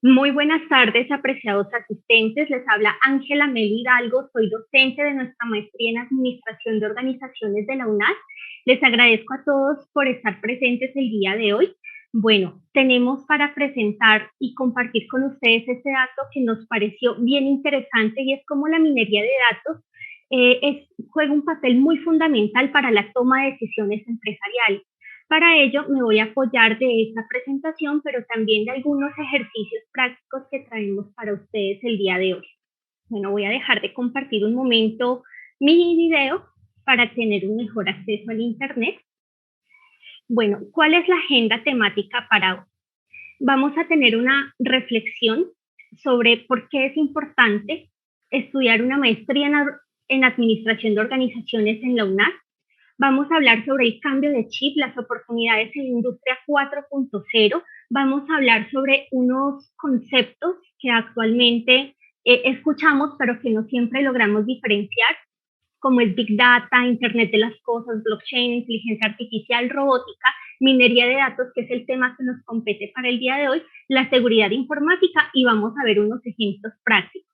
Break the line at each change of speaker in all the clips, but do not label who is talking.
Muy buenas tardes, apreciados asistentes. Les habla Ángela Melo Hidalgo. Soy docente de nuestra maestría en Administración de Organizaciones de la UNAD. Les agradezco a todos por estar presentes el día de hoy. Bueno, tenemos para presentar y compartir con ustedes este dato que nos pareció bien interesante, y es cómo la minería de datos juega un papel muy fundamental para la toma de decisiones empresariales. Para ello me voy a apoyar de esta presentación, pero también de algunos ejercicios prácticos que traemos para ustedes el día de hoy. Bueno, voy a dejar de compartir un momento mi video para tener un mejor acceso al Internet. Bueno, ¿cuál es la agenda temática para hoy? Vamos a tener una reflexión sobre por qué es importante estudiar una maestría en Administración de Organizaciones en la UNAD. Vamos a hablar sobre el cambio de chip, las oportunidades en la industria 4.0. Vamos a hablar sobre unos conceptos que actualmente escuchamos, pero que no siempre logramos diferenciar, como es Big Data, Internet de las Cosas, Blockchain, inteligencia artificial, robótica, minería de datos, que es el tema que nos compete para el día de hoy, la seguridad informática, y vamos a ver unos ejemplos prácticos.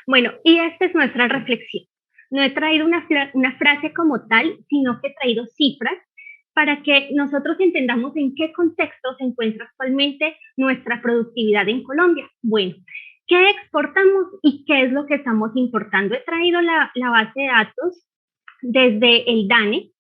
Bueno, y esta es nuestra reflexión. No he traído una frase como tal, sino que he traído cifras para que nosotros entendamos en qué contexto se encuentra actualmente nuestra productividad en Colombia. Bueno, ¿qué exportamos y qué es lo que estamos importando? He traído la base de datos desde el DANE,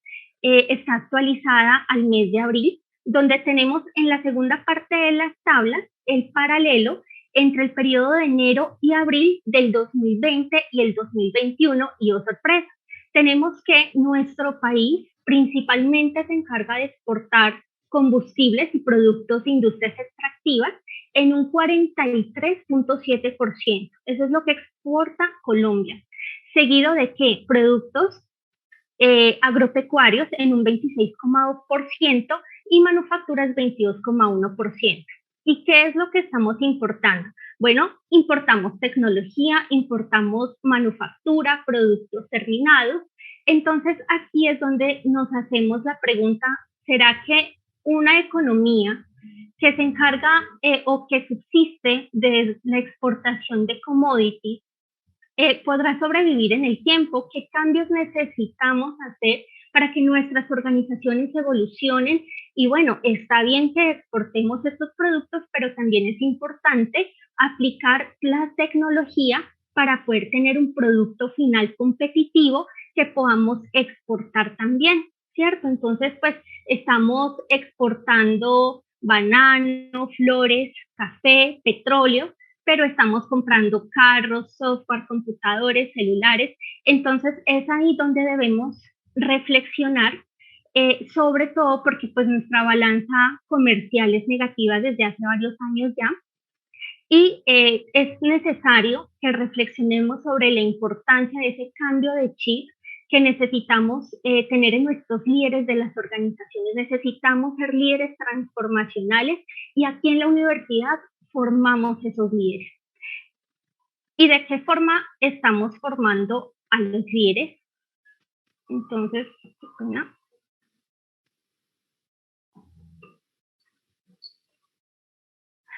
está actualizada al mes de abril, donde tenemos en la segunda parte de las tablas el paralelo entre el periodo de enero y abril del 2020 y el 2021, y oh sorpresa, tenemos que nuestro país principalmente se encarga de exportar combustibles y productos de industrias extractivas en un 43.7%. Eso es lo que exporta Colombia. Seguido de qué? Productos agropecuarios en un 26,2% y manufacturas 22,1%. ¿Y qué es lo que estamos importando? Bueno, importamos tecnología, importamos manufactura, productos terminados. Entonces, aquí es donde nos hacemos la pregunta, ¿será que una economía que se encarga o que subsiste de la exportación de commodities podrá sobrevivir en el tiempo? ¿Qué cambios necesitamos hacer para que nuestras organizaciones evolucionen? Y bueno, está bien que exportemos estos productos, pero también es importante aplicar la tecnología para poder tener un producto final competitivo que podamos exportar también, ¿cierto? Entonces, pues estamos exportando banano, flores, café, petróleo, pero estamos comprando carros, software, computadores, celulares. Entonces es ahí donde debemos reflexionar, sobre todo porque pues nuestra balanza comercial es negativa desde hace varios años ya, y es necesario que reflexionemos sobre la importancia de ese cambio de chip que necesitamos tener en nuestros líderes de las organizaciones. Necesitamos ser líderes transformacionales, y aquí en la universidad formamos esos líderes. ¿Y de qué forma estamos formando a los líderes? Entonces, ¿no?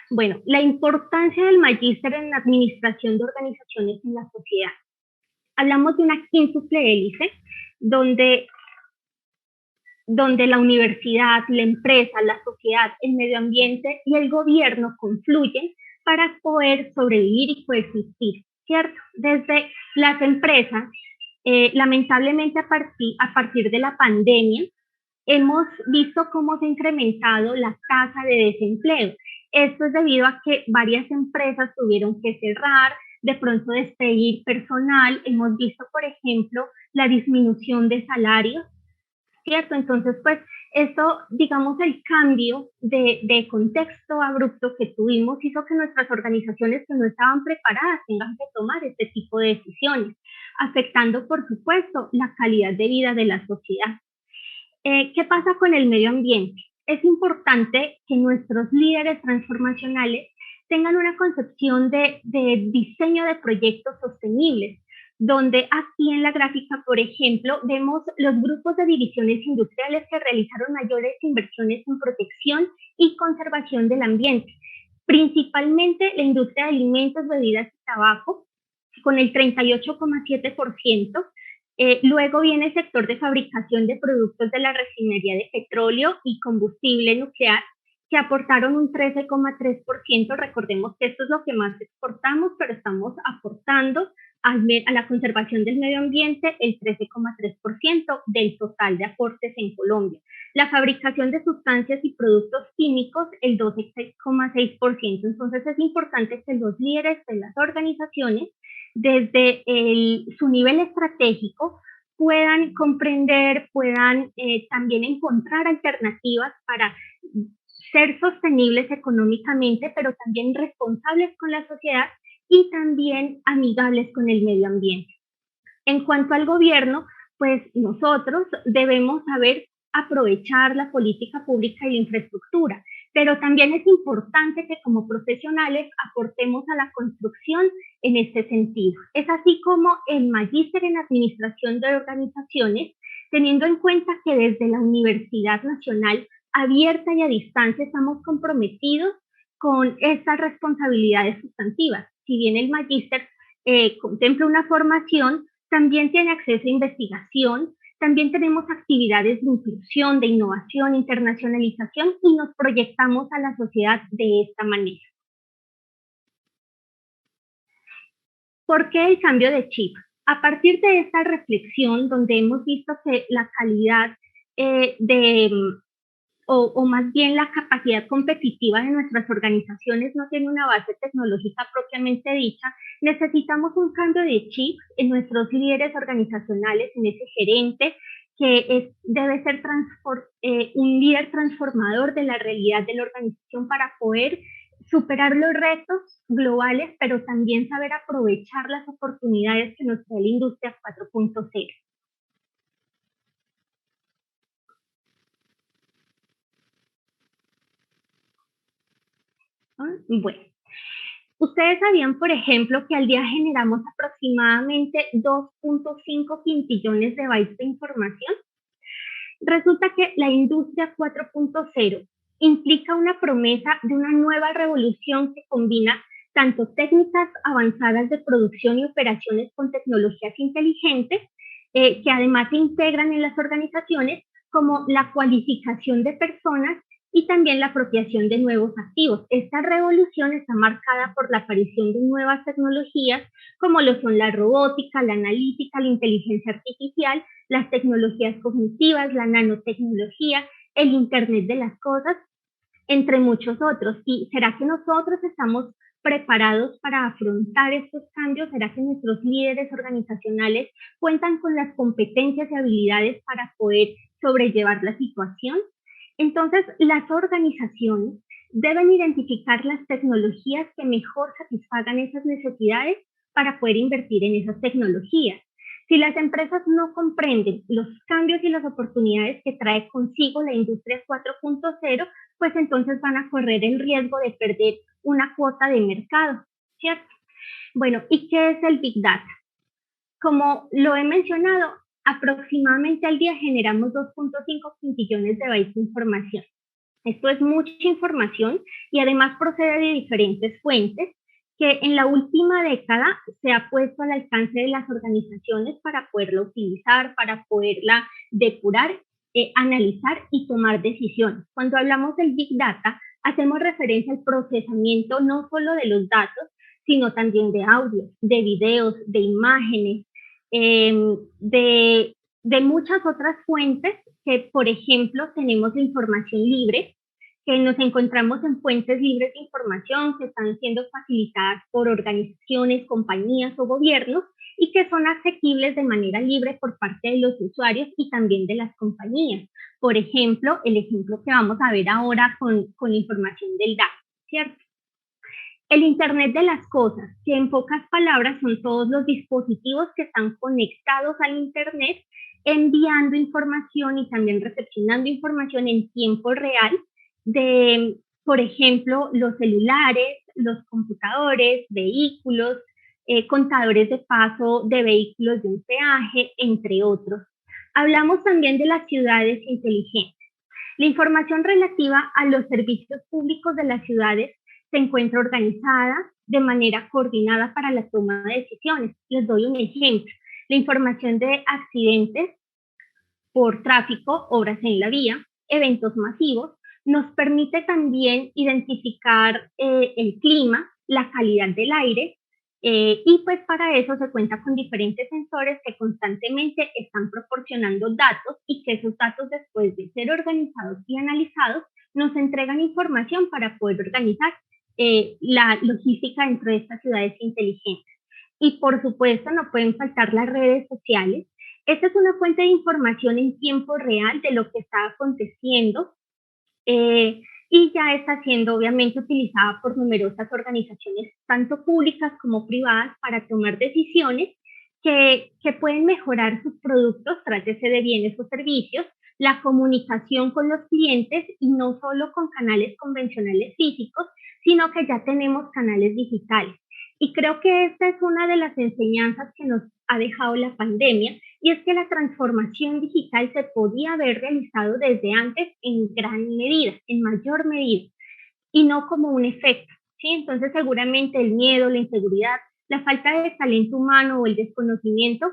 Bueno, la importancia del magíster en administración de organizaciones en la sociedad. Hablamos de una quíntuple hélice donde, donde la universidad, la empresa, la sociedad, el medio ambiente y el gobierno confluyen para poder sobrevivir y coexistir, ¿cierto? Desde las empresas, lamentablemente a partir de la pandemia, hemos visto cómo se ha incrementado la tasa de desempleo. Esto es debido a que varias empresas tuvieron que cerrar, de pronto despedir personal. Hemos visto, por ejemplo, la disminución de salarios, ¿cierto? Entonces, pues, esto, digamos, el cambio de contexto abrupto que tuvimos hizo que nuestras organizaciones que no estaban preparadas tengan que tomar este tipo de decisiones, afectando, por supuesto, la calidad de vida de la sociedad. ¿Qué pasa con el medio ambiente? Es importante que nuestros líderes transformacionales tengan una concepción de diseño de proyectos sostenibles, donde aquí en la gráfica, por ejemplo, vemos los grupos de divisiones industriales que realizaron mayores inversiones en protección y conservación del ambiente. principalmente la industria de alimentos, bebidas y tabaco, con el 38,7%. Luego viene el sector de fabricación de productos de la refinería de petróleo y combustible nuclear, que aportaron un 13,3%. Recordemos que esto es lo que más exportamos, pero estamos aportando a la conservación del medio ambiente el 13,3% del total de aportes en Colombia. La fabricación de sustancias y productos químicos el 12,6%. Entonces es importante que los líderes de las organizaciones desde su nivel estratégico puedan comprender, puedan también encontrar alternativas para ser sostenibles económicamente, pero también responsables con la sociedad y también amigables con el medio ambiente. En cuanto al gobierno, pues nosotros debemos saber aprovechar la política pública y la infraestructura, pero también es importante que como profesionales aportemos a la construcción en este sentido. Es así como el magíster en administración de organizaciones, teniendo en cuenta que desde la Universidad Nacional abierta y a distancia estamos comprometidos con estas responsabilidades sustantivas. Si bien el magíster contempla una formación, también tiene acceso a investigación, también tenemos actividades de inclusión, de innovación, internacionalización y nos proyectamos a la sociedad de esta manera. ¿Por qué el cambio de chip? A partir de esta reflexión, donde hemos visto que la calidad o más bien la capacidad competitiva de nuestras organizaciones no tiene una base tecnológica propiamente dicha, necesitamos un cambio de chip en nuestros líderes organizacionales, en ese gerente que debe ser un líder transformador de la realidad de la organización para poder superar los retos globales, pero también saber aprovechar las oportunidades que nos trae la industria 4.0. Bueno, ustedes sabían, por ejemplo, que al día generamos aproximadamente 2.5 quintillones de bytes de información. Resulta que la industria 4.0 implica una promesa de una nueva revolución que combina tanto técnicas avanzadas de producción y operaciones con tecnologías inteligentes, que además se integran en las organizaciones, como la cualificación de personas y también la apropiación de nuevos activos. Esta revolución está marcada por la aparición de nuevas tecnologías, como lo son la robótica, la analítica, la inteligencia artificial, las tecnologías cognitivas, la nanotecnología, el Internet de las cosas, entre muchos otros. ¿Y será que nosotros estamos preparados para afrontar estos cambios? ¿Será que nuestros líderes organizacionales cuentan con las competencias y habilidades para poder sobrellevar la situación? Entonces, las organizaciones deben identificar las tecnologías que mejor satisfagan esas necesidades para poder invertir en esas tecnologías. Si las empresas no comprenden los cambios y las oportunidades que trae consigo la industria 4.0, pues entonces van a correr el riesgo de perder una cuota de mercado, ¿cierto? Bueno, ¿y qué es el Big Data? Como lo he mencionado, aproximadamente al día generamos 2.5 quintillones de bytes de información. Esto es mucha información y además procede de diferentes fuentes que en la última década se ha puesto al alcance de las organizaciones para poderla utilizar, para poderla depurar, analizar y tomar decisiones. Cuando hablamos del Big Data, hacemos referencia al procesamiento no solo de los datos, sino también de audio, de videos, de imágenes, de muchas otras fuentes que, por ejemplo, tenemos la información libre, que nos encontramos en fuentes libres de información que están siendo facilitadas por organizaciones, compañías o gobiernos y que son asequibles de manera libre por parte de los usuarios y también de las compañías. Por ejemplo, el ejemplo que vamos a ver ahora con información del dato, ¿cierto? El Internet de las cosas, que en pocas palabras son todos los dispositivos que están conectados al Internet, enviando información y también recepcionando información en tiempo real de, por ejemplo, los celulares, los computadores, vehículos, contadores de paso de vehículos de un peaje, entre otros. Hablamos también de las ciudades inteligentes. La información relativa a los servicios públicos de las ciudades se encuentra organizada de manera coordinada para la toma de decisiones. Les doy un ejemplo. La información de accidentes por tráfico, obras en la vía, eventos masivos, nos permite también identificar el clima, la calidad del aire, y pues para eso se cuenta con diferentes sensores que constantemente están proporcionando datos y que esos datos, después de ser organizados y analizados, nos entregan información para poder organizar la logística dentro de estas ciudades inteligentes. Y por supuesto no pueden faltar las redes sociales. Esta es una fuente de información en tiempo real de lo que está aconteciendo, y ya está siendo obviamente utilizada por numerosas organizaciones, tanto públicas como privadas, para tomar decisiones que pueden mejorar sus productos, trátese de bienes o servicios, la comunicación con los clientes, y no solo con canales convencionales físicos, sino que ya tenemos canales digitales. Y creo que esta es una de las enseñanzas que nos ha dejado la pandemia, y es que la transformación digital se podía haber realizado desde antes en gran medida, en mayor medida, y no como un efecto, ¿sí? Entonces seguramente el miedo, la inseguridad, la falta de talento humano o el desconocimiento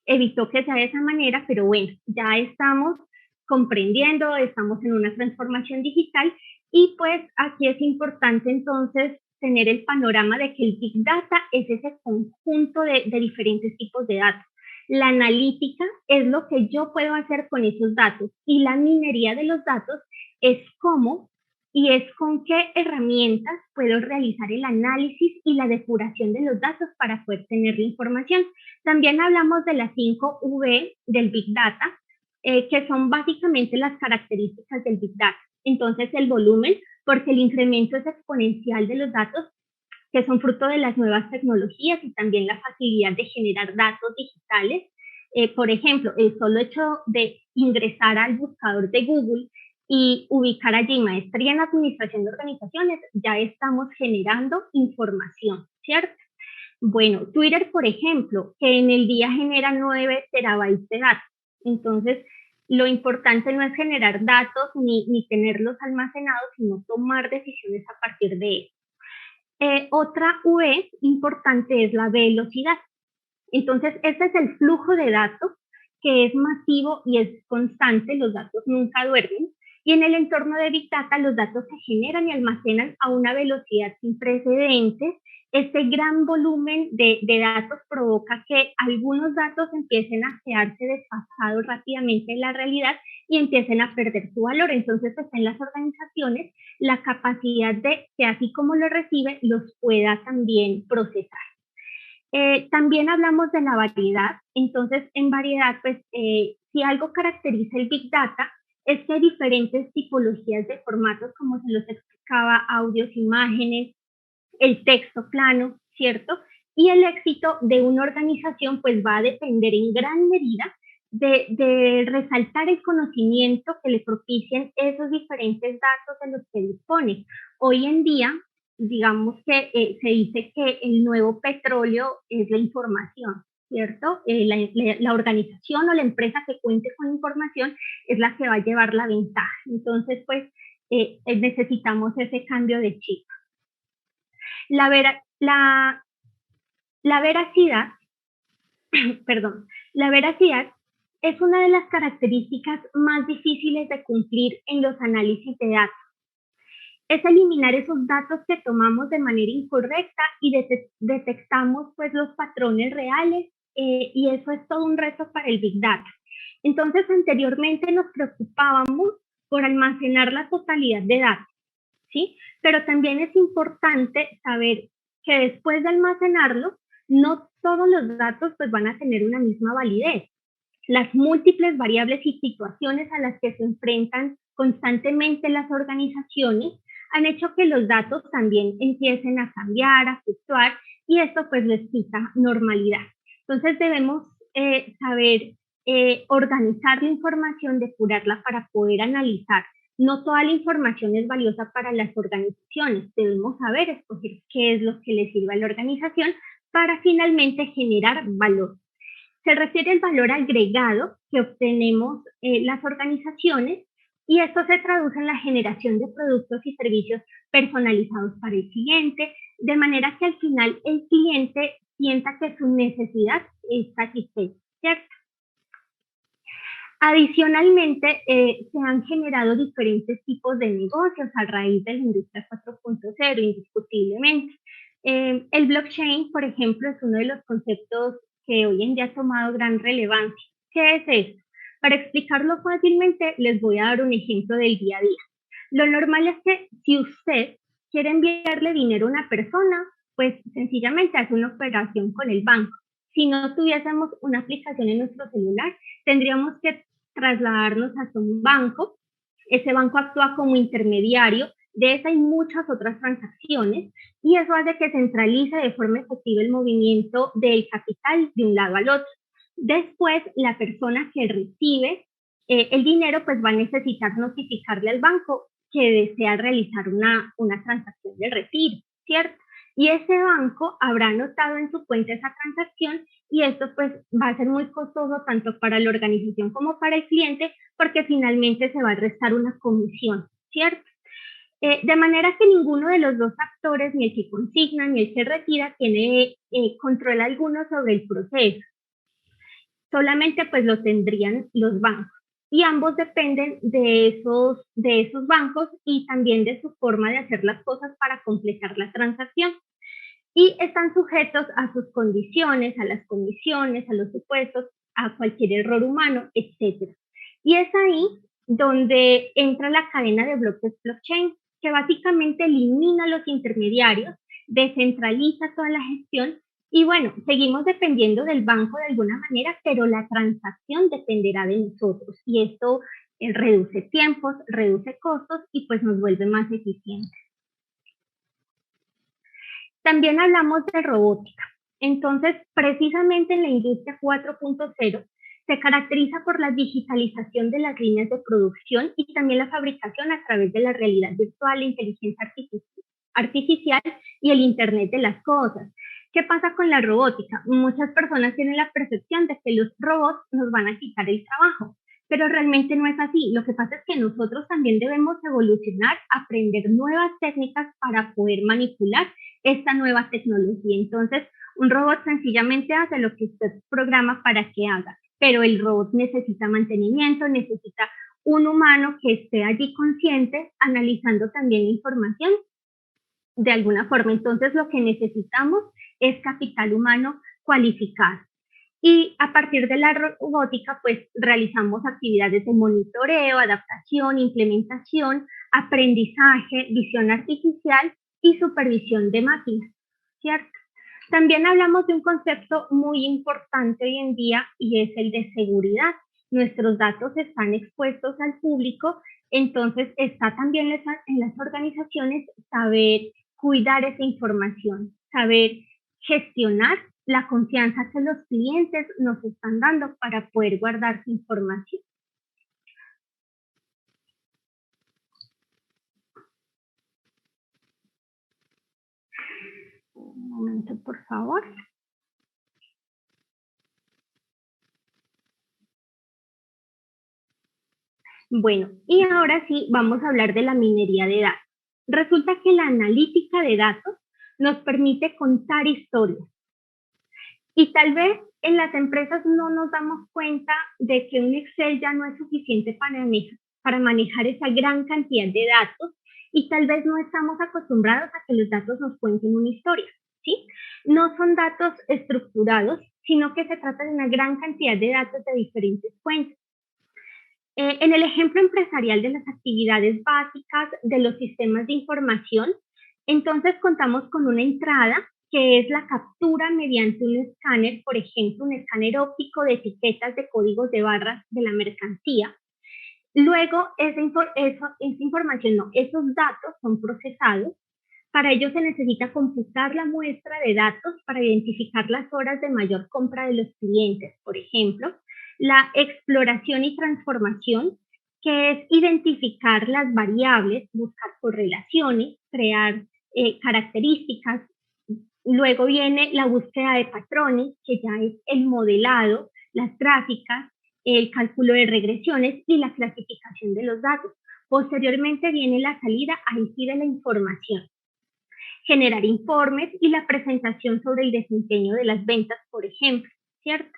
evitó que sea de esa manera, pero bueno, ya estamos comprendiendo, estamos en una transformación digital, y pues aquí es importante entonces tener el panorama de que el Big Data es ese conjunto de diferentes tipos de datos. La analítica es lo que yo puedo hacer con esos datos, y la minería de los datos es cómo y es con qué herramientas puedo realizar el análisis y la depuración de los datos para poder tener la información. También hablamos de las 5 V del Big Data, que son básicamente las características del Big Data. Entonces, el volumen, porque el incremento es exponencial de los datos, que son fruto de las nuevas tecnologías, y también la facilidad de generar datos digitales. Por ejemplo, el solo hecho de ingresar al buscador de Google y ubicar allí maestría en administración de organizaciones, ya estamos generando información, ¿cierto? Bueno, Twitter, por ejemplo, que en el día genera 9 terabytes de datos. Entonces, lo importante no es generar datos ni tenerlos almacenados, sino tomar decisiones a partir de eso. Otra V importante es la velocidad. Entonces, este es el flujo de datos, que es masivo y es constante, los datos nunca duermen, y en el entorno de Big Data los datos se generan y almacenan a una velocidad sin precedentes. Este gran volumen de datos provoca que algunos datos empiecen a quedarse desfasados rápidamente en la realidad y empiecen a perder su valor. Entonces está en las organizaciones la capacidad de que, así como lo recibe, los pueda también procesar. También hablamos de la variedad. Entonces, en variedad, pues, si algo caracteriza el Big Data es que hay diferentes tipologías de formatos, como se los explicaba: audios, imágenes, el texto plano, ¿cierto? Y el éxito de una organización pues va a depender en gran medida de resaltar el conocimiento que le propicien esos diferentes datos de los que dispone. Hoy en día, digamos que se dice que el nuevo petróleo es la información, ¿cierto? La organización o la empresa que cuente con información es la que va a llevar la ventaja. Entonces, pues, necesitamos ese cambio de chip. La veracidad, perdón, la veracidad es una de las características más difíciles de cumplir en los análisis de datos. Es eliminar esos datos que tomamos de manera incorrecta y detectamos pues los patrones reales, y eso es todo un reto para el Big Data. Entonces, anteriormente nos preocupábamos por almacenar la totalidad de datos, ¿sí? Pero también es importante saber que después de almacenarlo, no todos los datos pues van a tener una misma validez. Las múltiples variables y situaciones a las que se enfrentan constantemente las organizaciones han hecho que los datos también empiecen a cambiar, a fluctuar, y esto pues les quita normalidad. Entonces debemos saber organizar la información, depurarla para poder analizar. No toda la información es valiosa para las organizaciones. Debemos saber escoger qué es lo que le sirve a la organización para finalmente generar valor. Se refiere al valor agregado que obtenemos las organizaciones Y esto se traduce en la generación de productos y servicios personalizados para el cliente, de manera que al final el cliente sienta que su necesidad es satisfecha, ¿cierto? Adicionalmente, se han generado diferentes tipos de negocios a raíz de la industria 4.0, indiscutiblemente. El blockchain, por ejemplo, es uno de los conceptos que hoy en día ha tomado gran relevancia. ¿Qué es esto? Para explicarlo fácilmente, les voy a dar un ejemplo del día a día. Lo normal es que si usted quiere enviarle dinero a una persona, pues sencillamente hace una operación con el banco. Si no tuviésemos una aplicación en nuestro celular, tendríamos que trasladarnos hasta un banco. Ese banco actúa como intermediario de esa y muchas otras transacciones, y eso hace que centralice de forma efectiva el movimiento del capital de un lado al otro. Después, la persona que recibe el dinero pues va a necesitar notificarle al banco que desea realizar una transacción de retiro, ¿cierto? Y ese banco habrá anotado en su cuenta esa transacción, y esto pues va a ser muy costoso tanto para la organización como para el cliente, porque finalmente se va a restar una comisión, ¿cierto? De manera que ninguno de los dos actores, ni el que consigna ni el que retira, tiene control alguno sobre el proceso. Solamente pues lo tendrían los bancos. Y ambos dependen de esos bancos y también de su forma de hacer las cosas para completar la transacción. Y están sujetos a sus condiciones, a las comisiones, a los supuestos, a cualquier error humano, etc. Y es ahí donde entra la cadena de bloques blockchain, que básicamente elimina los intermediarios, descentraliza toda la gestión, y bueno, seguimos dependiendo del banco de alguna manera, pero la transacción dependerá de nosotros, y esto reduce tiempos, reduce costos y pues nos vuelve más eficientes. También hablamos de robótica. Entonces, precisamente en la industria 4.0 se caracteriza por la digitalización de las líneas de producción y también la fabricación a través de la realidad virtual, la inteligencia artificial y el Internet de las cosas. ¿Qué pasa con la robótica? Muchas personas tienen la percepción de que los robots nos van a quitar el trabajo, pero realmente no es así. Lo que pasa es que nosotros también debemos evolucionar, aprender nuevas técnicas para poder manipular esta nueva tecnología. Entonces, un robot sencillamente hace lo que usted programa para que haga, pero el robot necesita mantenimiento, necesita un humano que esté allí consciente, analizando también la información de alguna forma. Entonces, lo que necesitamos es capital humano cualificado. Y a partir de la robótica, pues realizamos actividades de monitoreo, adaptación, implementación, aprendizaje, visión artificial y supervisión de máquinas, ¿cierto? También hablamos de un concepto muy importante hoy en día, y es el de seguridad. Nuestros datos están expuestos al público, entonces está también en las organizaciones saber cuidar esa información, saber gestionar la confianza que los clientes nos están dando para poder guardar su información. Un momento, por favor. Bueno, y ahora sí vamos a hablar de la minería de datos. Resulta que la analítica de datos nos permite contar historias. Y tal vez en las empresas no nos damos cuenta de que un Excel ya no es suficiente para manejar esa gran cantidad de datos, y tal vez no estamos acostumbrados a que los datos nos cuenten una historia, ¿sí? No son datos estructurados, sino que se trata de una gran cantidad de datos de diferentes fuentes. En el ejemplo empresarial de las actividades básicas de los sistemas de información, entonces contamos con una entrada que es la captura mediante un escáner, por ejemplo, un escáner óptico de etiquetas de códigos de barras de la mercancía. Luego, esos datos son procesados. Para ello se necesita computar la muestra de datos para identificar las horas de mayor compra de los clientes, por ejemplo. La exploración y transformación, que es identificar las variables, buscar correlaciones, crear características. Luego viene la búsqueda de patrones, que ya es el modelado, las gráficas, el cálculo de regresiones y la clasificación de los datos. Posteriormente viene la salida ahí sí de la información, generar informes y la presentación sobre el desempeño de las ventas, por ejemplo, ¿cierto?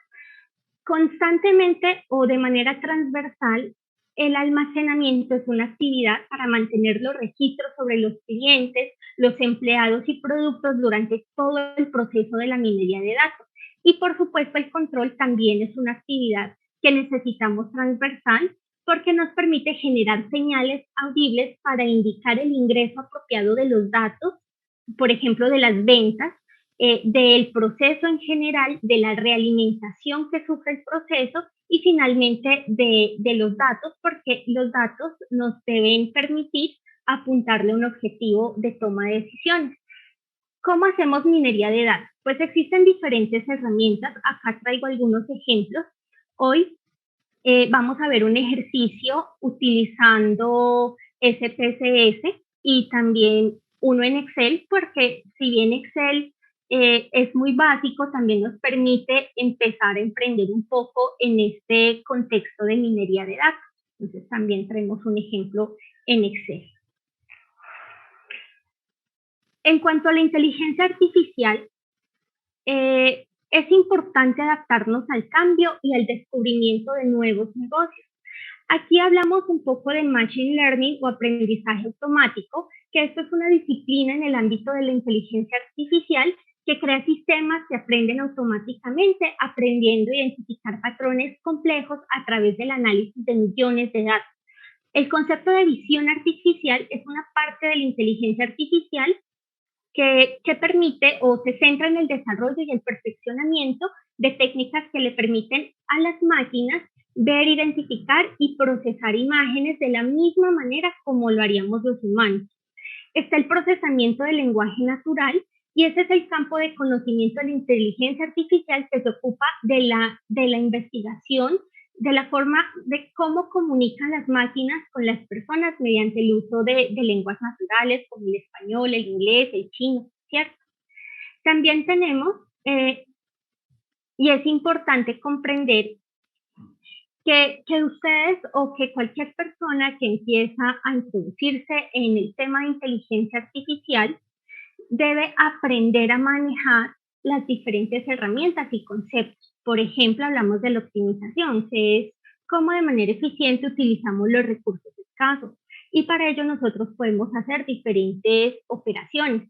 Constantemente o de manera transversal, el almacenamiento es una actividad para mantener los registros sobre los clientes, los empleados y productos durante todo el proceso de la minería de datos. Y por supuesto el control también es una actividad que necesitamos transversal porque nos permite generar señales audibles para indicar el ingreso apropiado de los datos, por ejemplo, de las ventas, del proceso en general, de la realimentación que sufre el proceso y finalmente de los datos, porque los datos nos deben permitir apuntarle a un objetivo de toma de decisiones. ¿Cómo hacemos minería de datos? Pues existen diferentes herramientas. Acá traigo algunos ejemplos. Hoy vamos a ver un ejercicio utilizando SPSS y también uno en Excel, porque si bien Excel es muy básico, también nos permite empezar a emprender un poco en este contexto de minería de datos. Entonces también traemos un ejemplo en Excel. En cuanto a la inteligencia artificial, es importante adaptarnos al cambio y al descubrimiento de nuevos negocios. Aquí hablamos un poco de Machine Learning o aprendizaje automático, que esto es una disciplina en el ámbito de la inteligencia artificial que crea sistemas que aprenden automáticamente, aprendiendo a identificar patrones complejos a través del análisis de millones de datos. El concepto de visión artificial es una parte de la inteligencia artificial que permite o se centra en el desarrollo y el perfeccionamiento de técnicas que le permiten a las máquinas ver, identificar y procesar imágenes de la misma manera como lo haríamos los humanos. Está el procesamiento del lenguaje natural y ese es el campo de conocimiento de la inteligencia artificial que se ocupa de la investigación, de la forma de cómo comunican las máquinas con las personas mediante el uso de lenguas naturales como el español, el inglés, el chino, ¿cierto? También tenemos, y es importante comprender que ustedes o que cualquier persona que empieza a introducirse en el tema de inteligencia artificial debe aprender a manejar las diferentes herramientas y conceptos. Por ejemplo, hablamos de la optimización, que es cómo de manera eficiente utilizamos los recursos escasos. Y para ello nosotros podemos hacer diferentes operaciones.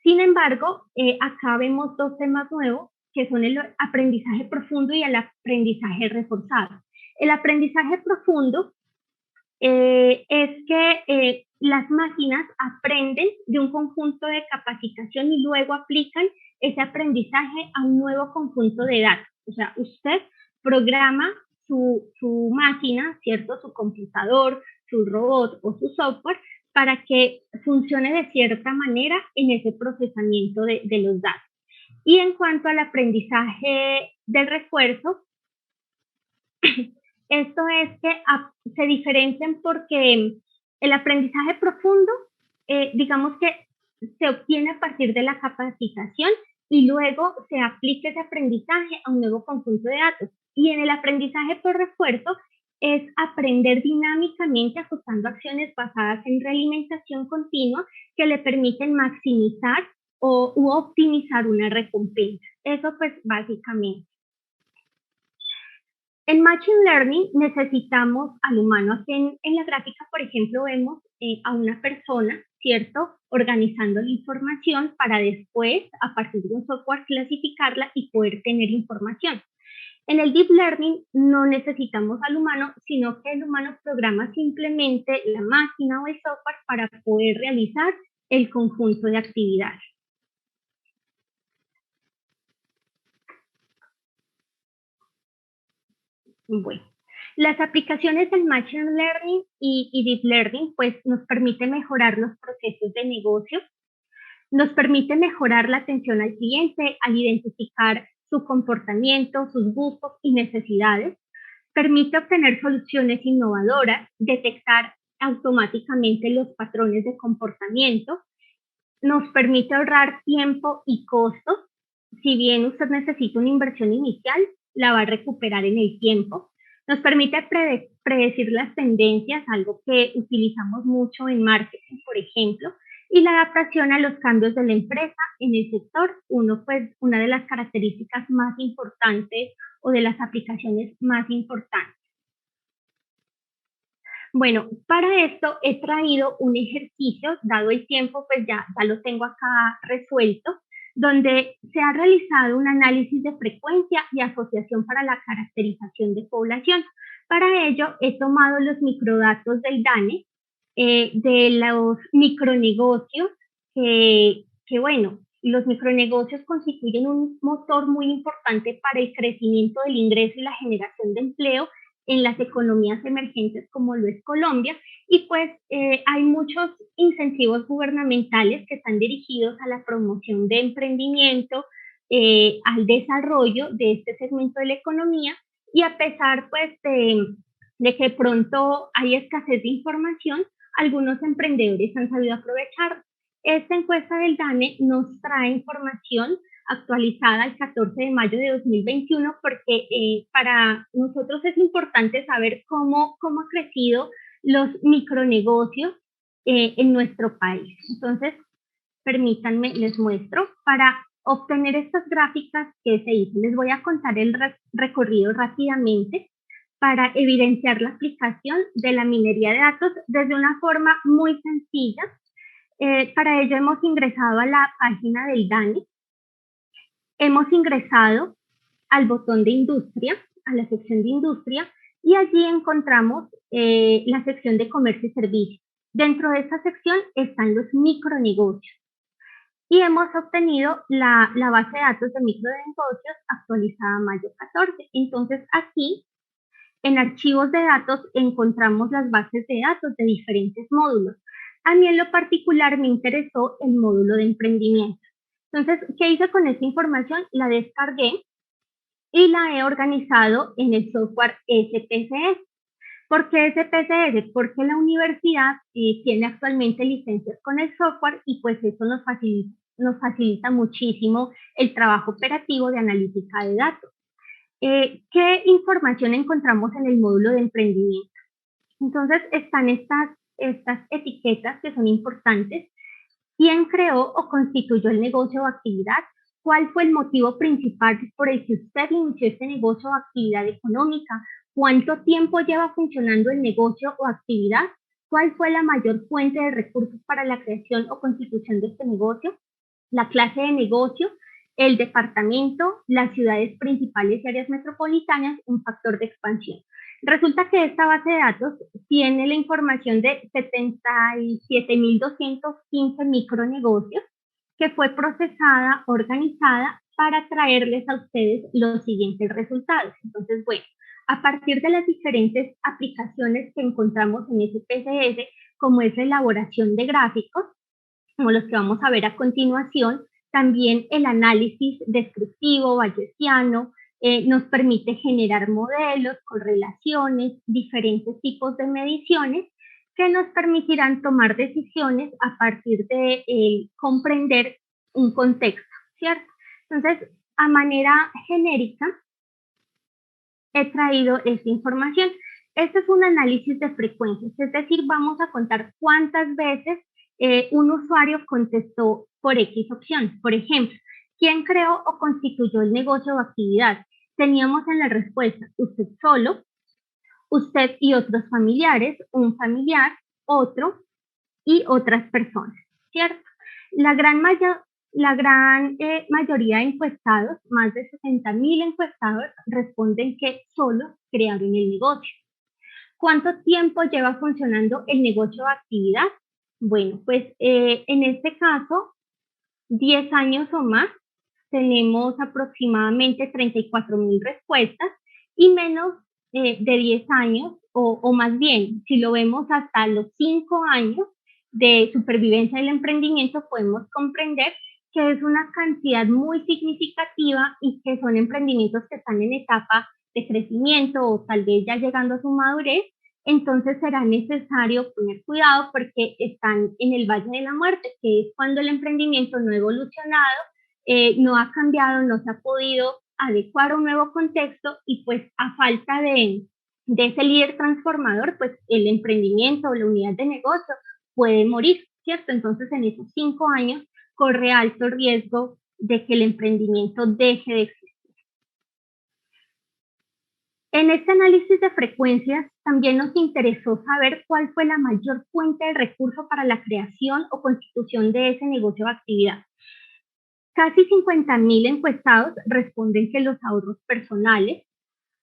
Sin embargo, acá vemos dos temas nuevos, que son el aprendizaje profundo y el aprendizaje reforzado. El aprendizaje profundo es que las máquinas aprenden de un conjunto de capacitación y luego aplican ese aprendizaje a un nuevo conjunto de datos. O sea, usted programa su máquina, ¿cierto? Su computador, su robot o su software para que funcione de cierta manera en ese procesamiento de los datos. Y en cuanto al aprendizaje del refuerzo, esto es que se diferencian porque el aprendizaje profundo, digamos que se obtiene a partir de la capacitación y luego se aplica ese aprendizaje a un nuevo conjunto de datos. Y en el aprendizaje por refuerzo es aprender dinámicamente ajustando acciones basadas en realimentación continua que le permiten maximizar u optimizar una recompensa. Eso pues básicamente. En Machine Learning necesitamos al humano. Aquí en la gráfica, por ejemplo, vemos a una persona, ¿cierto?, organizando la información para después, a partir de un software, clasificarla y poder tener información. En el Deep Learning no necesitamos al humano, sino que el humano programa simplemente la máquina o el software para poder realizar el conjunto de actividades. Bueno, las aplicaciones del Machine Learning y Deep Learning pues nos permiten mejorar los procesos de negocio, nos permite mejorar la atención al cliente al identificar su comportamiento, sus gustos y necesidades, permite obtener soluciones innovadoras, detectar automáticamente los patrones de comportamiento, nos permite ahorrar tiempo y costos. Si bien usted necesita una inversión inicial, la va a recuperar en el tiempo. Nos permite predecir las tendencias, algo que utilizamos mucho en marketing, por ejemplo, y la adaptación a los cambios de la empresa en el sector. Una de las características más importantes o de las aplicaciones más importantes. Bueno, para esto he traído un ejercicio, dado el tiempo, pues ya lo tengo acá resuelto, donde se ha realizado un análisis de frecuencia y asociación para la caracterización de población. Para ello, he tomado los microdatos del DANE, de los micronegocios, bueno, los micronegocios constituyen un motor muy importante para el crecimiento del ingreso y la generación de empleo en las economías emergentes como lo es Colombia, y pues hay muchos incentivos gubernamentales que están dirigidos a la promoción de emprendimiento, al desarrollo de este segmento de la economía, y a pesar pues de que pronto hay escasez de información, algunos emprendedores han sabido aprovechar. Esta encuesta del DANE nos trae información actualizada el 14 de mayo de 2021, porque para nosotros es importante saber cómo ha crecido los micronegocios en nuestro país. Entonces, permítanme, les muestro. Para obtener estas gráficas que se hizo, les voy a contar el recorrido rápidamente para evidenciar la aplicación de la minería de datos desde una forma muy sencilla. Para ello hemos ingresado a la página del DANE. Hemos ingresado al botón de industria, a la sección de industria, y allí encontramos la sección de comercio y servicios. Dentro de esta sección están los micronegocios. Y hemos obtenido la base de datos de micronegocios actualizada a mayo 14. Entonces aquí, en archivos de datos, encontramos las bases de datos de diferentes módulos. A mí en lo particular me interesó el módulo de emprendimiento. Entonces, ¿qué hice con esta información? La descargué y la he organizado en el software SPSS. ¿Por qué SPSS? Porque la universidad tiene actualmente licencias con el software, y pues eso nos facilita muchísimo el trabajo operativo de analítica de datos. ¿Qué información encontramos en el módulo de emprendimiento? Entonces están estas etiquetas que son importantes. ¿Quién creó o constituyó el negocio o actividad? ¿Cuál fue el motivo principal por el que usted inició este negocio o actividad económica? ¿Cuánto tiempo lleva funcionando el negocio o actividad? ¿Cuál fue la mayor fuente de recursos para la creación o constitución de este negocio? La clase de negocio, el departamento, las ciudades principales y áreas metropolitanas, un factor de expansión. Resulta que esta base de datos tiene la información de 77.215 micronegocios, que fue procesada, organizada para traerles a ustedes los siguientes resultados. Entonces, bueno, a partir de las diferentes aplicaciones que encontramos en SPSS, como es la elaboración de gráficos, como los que vamos a ver a continuación, también el análisis descriptivo bayesiano, nos permite generar modelos, correlaciones, diferentes tipos de mediciones que nos permitirán tomar decisiones a partir de comprender un contexto, ¿cierto? Entonces, a manera genérica, he traído esta información. Este es un análisis de frecuencias, es decir, vamos a contar cuántas veces un usuario contestó por X opción. Por ejemplo, ¿quién creó o constituyó el negocio o actividad? Teníamos en la respuesta usted solo, usted y otros familiares, un familiar, otro y otras personas, ¿cierto? La gran mayoría de encuestados, más de 60.000 encuestados, responden que solo crearon el negocio. ¿Cuánto tiempo lleva funcionando el negocio o actividad? Bueno, pues en este caso, 10 años o más. Tenemos aproximadamente 34.000 respuestas, y menos de 10 años, o más bien, si lo vemos hasta los 5 años de supervivencia del emprendimiento, podemos comprender que es una cantidad muy significativa y que son emprendimientos que están en etapa de crecimiento o tal vez ya llegando a su madurez. Entonces será necesario poner cuidado porque están en el valle de la muerte, que es cuando el emprendimiento no ha evolucionado, no ha cambiado, no se ha podido adecuar a un nuevo contexto, y pues a falta de de ese líder transformador, pues el emprendimiento o la unidad de negocio puede morir, ¿cierto? Entonces en esos 5 años corre alto riesgo de que el emprendimiento deje de existir. En este análisis de frecuencias también nos interesó saber cuál fue la mayor fuente de recurso para la creación o constitución de ese negocio o actividad. Casi 50.000 encuestados responden que los ahorros personales.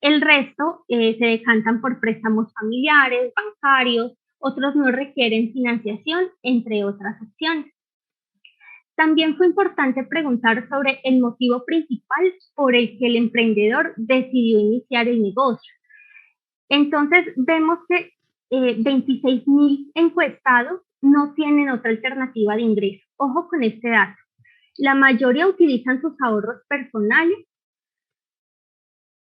El resto se decantan por préstamos familiares, bancarios, otros no requieren financiación, entre otras opciones. También fue importante preguntar sobre el motivo principal por el que el emprendedor decidió iniciar el negocio. Entonces vemos que 26.000 encuestados no tienen otra alternativa de ingreso. Ojo con este dato. La mayoría utilizan sus ahorros personales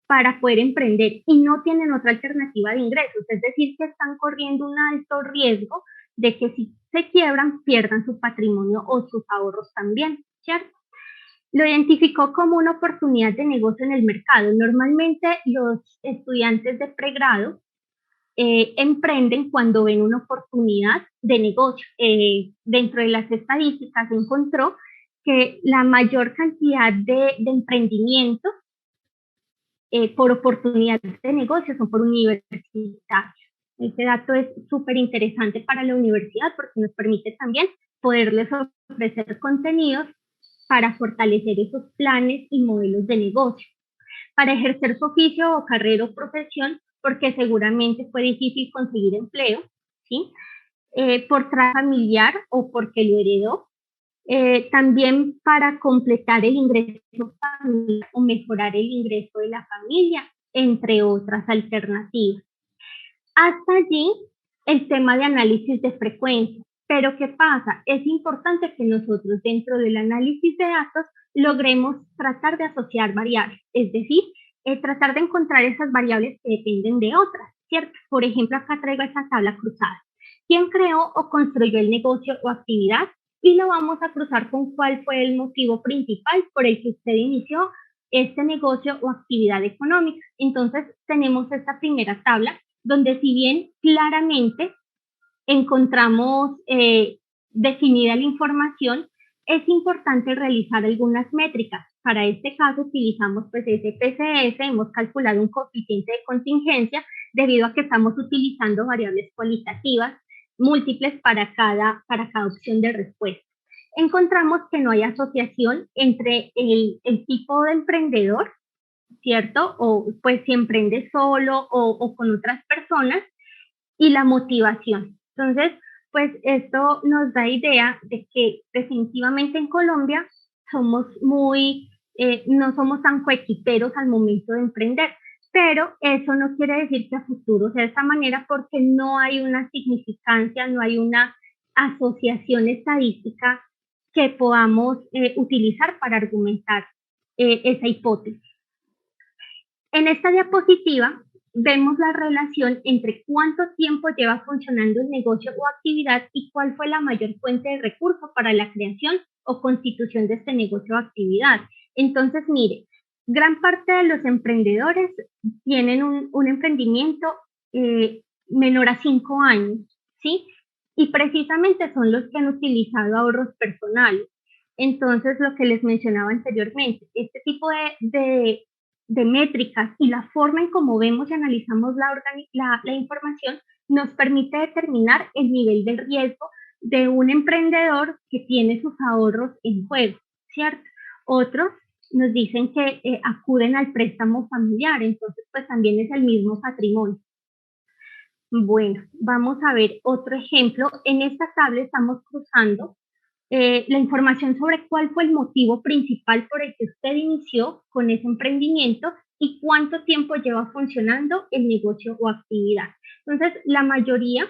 para poder emprender y no tienen otra alternativa de ingresos, es decir, que están corriendo un alto riesgo de que si se quiebran pierdan su patrimonio o sus ahorros también, ¿cierto? Lo identificó como una oportunidad de negocio en el mercado. Normalmente los estudiantes de pregrado emprenden cuando ven una oportunidad de negocio. Dentro de las estadísticas se encontró que la mayor cantidad de emprendimientos por oportunidades de negocio son por universitarios. Este dato es súper interesante para la universidad porque nos permite también poderles ofrecer contenidos para fortalecer esos planes y modelos de negocio, para ejercer su oficio o carrera o profesión, porque seguramente fue difícil conseguir empleo, ¿sí? Por trabajo familiar o porque lo heredó, también para completar el ingreso familiar o mejorar el ingreso de la familia, entre otras alternativas. Hasta allí el tema de análisis de frecuencia. Pero ¿qué pasa? Es importante que nosotros dentro del análisis de datos logremos tratar de asociar variables, es decir, tratar de encontrar esas variables que dependen de otras, ¿cierto? Por ejemplo, acá traigo esa tabla cruzada. ¿Quién creó o construyó el negocio o actividad? Y lo vamos a cruzar con cuál fue el motivo principal por el que usted inició este negocio o actividad económica. Entonces, tenemos esta primera tabla donde si bien claramente encontramos definida la información, es importante realizar algunas métricas. Para este caso utilizamos pues SPSS, hemos calculado un coeficiente de contingencia debido a que estamos utilizando variables cualitativas múltiples para cada opción de respuesta. Encontramos que no hay asociación entre el tipo de emprendedor, ¿cierto? O pues si emprende solo o con otras personas, y la motivación. Entonces, pues esto nos da idea de que definitivamente en Colombia somos no somos tan coequiperos al momento de emprender, pero eso no quiere decir que a futuro sea de esta manera porque no hay una significancia, no hay una asociación estadística que podamos utilizar para argumentar esa hipótesis. En esta diapositiva vemos la relación entre cuánto tiempo lleva funcionando el negocio o actividad y cuál fue la mayor fuente de recursos para la creación o constitución de este negocio o actividad. Entonces, mire, gran parte de los emprendedores tienen un emprendimiento menor a 5 años, ¿sí? Y precisamente son los que han utilizado ahorros personales. Entonces, lo que les mencionaba anteriormente, este tipo de métricas y la forma en cómo vemos y analizamos la información nos permite determinar el nivel de riesgo de un emprendedor que tiene sus ahorros en juego, ¿cierto? Otros nos dicen que acuden al préstamo familiar, entonces pues también es el mismo patrimonio. Bueno, vamos a ver otro ejemplo. En esta tabla estamos cruzando la información sobre cuál fue el motivo principal por el que usted inició con ese emprendimiento y cuánto tiempo lleva funcionando el negocio o actividad. Entonces, la mayoría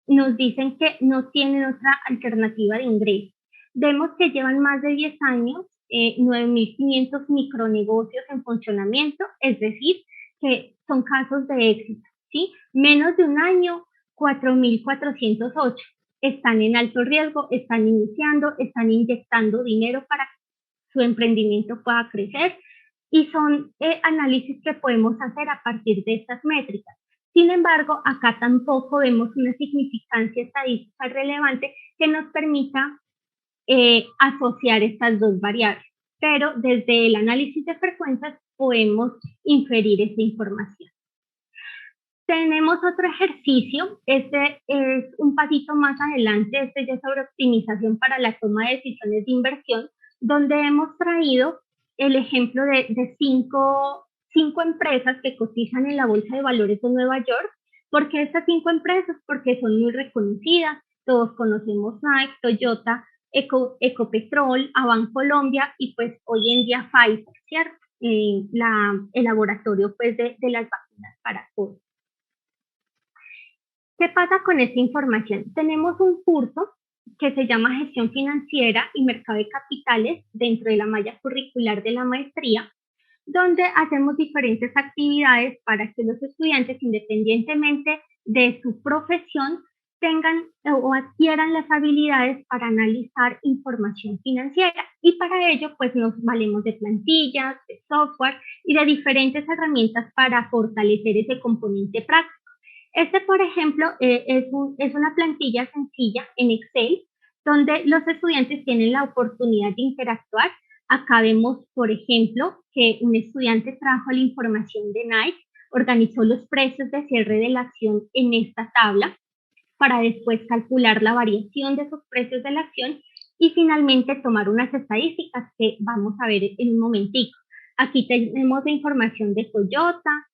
nos dicen que no tienen otra alternativa de ingreso. Vemos que llevan más de 10 años, 9.500 micronegocios en funcionamiento, es decir, que son casos de éxito, ¿sí? Menos de un año, 4.408 están en alto riesgo, están iniciando, están inyectando dinero para que su emprendimiento pueda crecer y son análisis que podemos hacer a partir de estas métricas. Sin embargo, acá tampoco vemos una significancia estadística relevante que nos permita asociar estas dos variables, pero desde el análisis de frecuencias podemos inferir esa información. Tenemos otro ejercicio, este es un pasito más adelante, este ya es sobre optimización para la toma de decisiones de inversión, donde hemos traído el ejemplo de cinco empresas que cotizan en la Bolsa de Valores de Nueva York. ¿Por qué estas 5 empresas? Porque son muy reconocidas, todos conocemos Nike, Toyota, Ecopetrol, Colombia y pues hoy en día Pfizer, ¿cierto? El laboratorio pues de las vacunas para COVID. ¿Qué pasa con esta información? Tenemos un curso que se llama Gestión Financiera y Mercado de Capitales dentro de la malla curricular de la maestría, donde hacemos diferentes actividades para que los estudiantes, independientemente de su profesión, tengan o adquieran las habilidades para analizar información financiera. Y para ello, pues nos valemos de plantillas, de software y de diferentes herramientas para fortalecer ese componente práctico. Este, por ejemplo, es una plantilla sencilla en Excel, donde los estudiantes tienen la oportunidad de interactuar. Acá vemos, por ejemplo, que un estudiante trajo la información de Nike, organizó los precios de cierre de la acción en esta tabla, para después calcular la variación de esos precios de la acción y finalmente tomar unas estadísticas que vamos a ver en un momentico. Aquí tenemos la información de Toyota.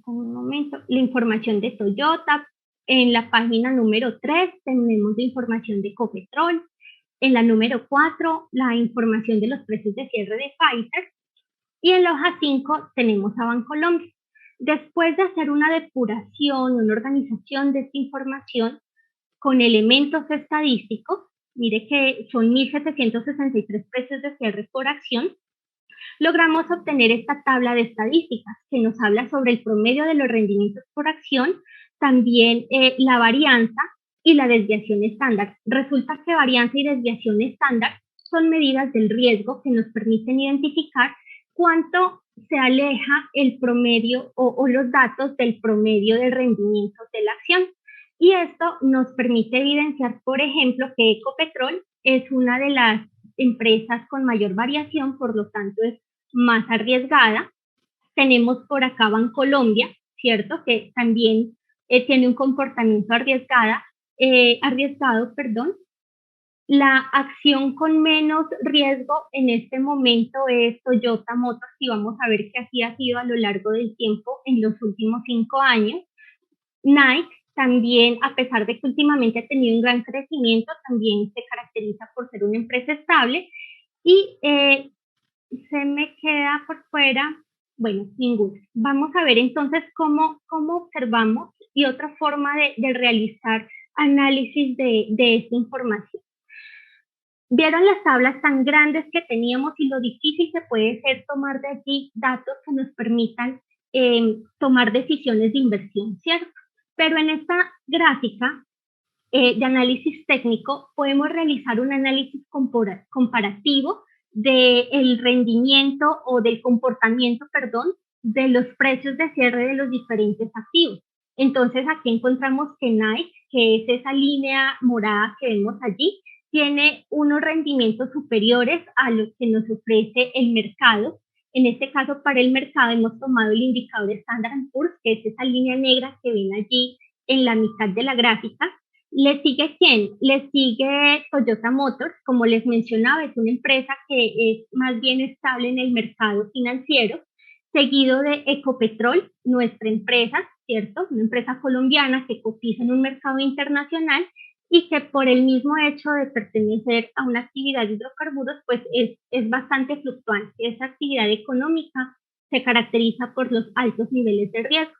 Un momento, la información de Toyota. En la página número 3 tenemos la información de Ecopetrol. En la número 4, la información de los precios de cierre de Pfizer. Y en la hoja 5 tenemos a Bancolombia. Después de hacer una depuración, una organización de esta información con elementos estadísticos, mire que son 1.763 precios de cierre por acción, logramos obtener esta tabla de estadísticas que nos habla sobre el promedio de los rendimientos por acción, también la varianza y la desviación estándar. Resulta que varianza y desviación estándar son medidas del riesgo que nos permiten identificar cuánto se aleja el promedio o los datos del promedio de rendimiento de la acción. Y esto nos permite evidenciar, por ejemplo, que Ecopetrol es una de las empresas con mayor variación, por lo tanto es más arriesgada. Tenemos por acá Bancolombia, ¿cierto? Que también tiene un comportamiento arriesgado. La acción con menos riesgo en este momento es Toyota Motors y vamos a ver que así ha sido a lo largo del tiempo en los últimos 5 años. Nike también, a pesar de que últimamente ha tenido un gran crecimiento, también se caracteriza por ser una empresa estable y se me queda por fuera, bueno, ninguna. Vamos a ver entonces cómo observamos y otra forma de realizar análisis de esta información. Vieron las tablas tan grandes que teníamos y lo difícil que puede ser tomar de allí datos que nos permitan tomar decisiones de inversión, ¿cierto? Pero en esta gráfica de análisis técnico podemos realizar un análisis comparativo del rendimiento o del comportamiento, perdón, de los precios de cierre de los diferentes activos. Entonces aquí encontramos que Nike, que es esa línea morada que vemos allí, tiene unos rendimientos superiores a los que nos ofrece el mercado. En este caso, para el mercado hemos tomado el indicador de Standard & Poor's, que es esa línea negra que ven allí en la mitad de la gráfica. ¿Le sigue quién? Le sigue Toyota Motors, como les mencionaba, es una empresa que es más bien estable en el mercado financiero, seguido de Ecopetrol, nuestra empresa, ¿cierto? Una empresa colombiana que cotiza en un mercado internacional y que por el mismo hecho de pertenecer a una actividad de hidrocarburos, pues es bastante fluctuante. Esa actividad económica se caracteriza por los altos niveles de riesgo.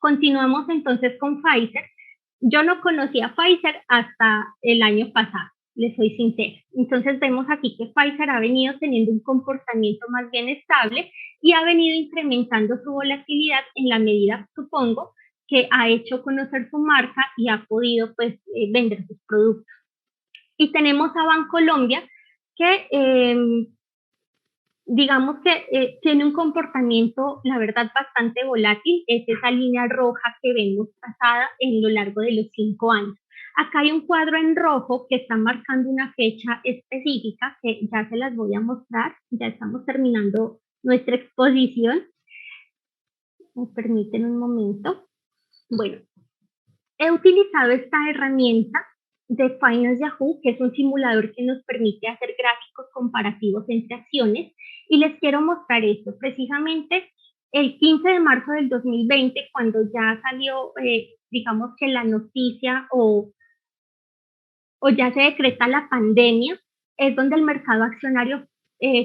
Continuamos entonces con Pfizer. Yo no conocía Pfizer hasta el año pasado, les soy sincera. Entonces vemos aquí que Pfizer ha venido teniendo un comportamiento más bien estable y ha venido incrementando su volatilidad en la medida, supongo, que ha hecho conocer su marca y ha podido pues vender sus productos. Y tenemos a Bancolombia que digamos que tiene un comportamiento, la verdad, bastante volátil. Es esa línea roja que vemos trazada en lo largo de los 5 años. Acá hay un cuadro en rojo que está marcando una fecha específica que ya se las voy a mostrar. Ya estamos terminando nuestra exposición. ¿Me permiten un momento? Bueno, he utilizado esta herramienta de Finance Yahoo, que es un simulador que nos permite hacer gráficos comparativos entre acciones, y les quiero mostrar esto. Precisamente el 15 de marzo del 2020, cuando ya salió, digamos que la noticia o ya se decreta la pandemia, es donde el mercado accionario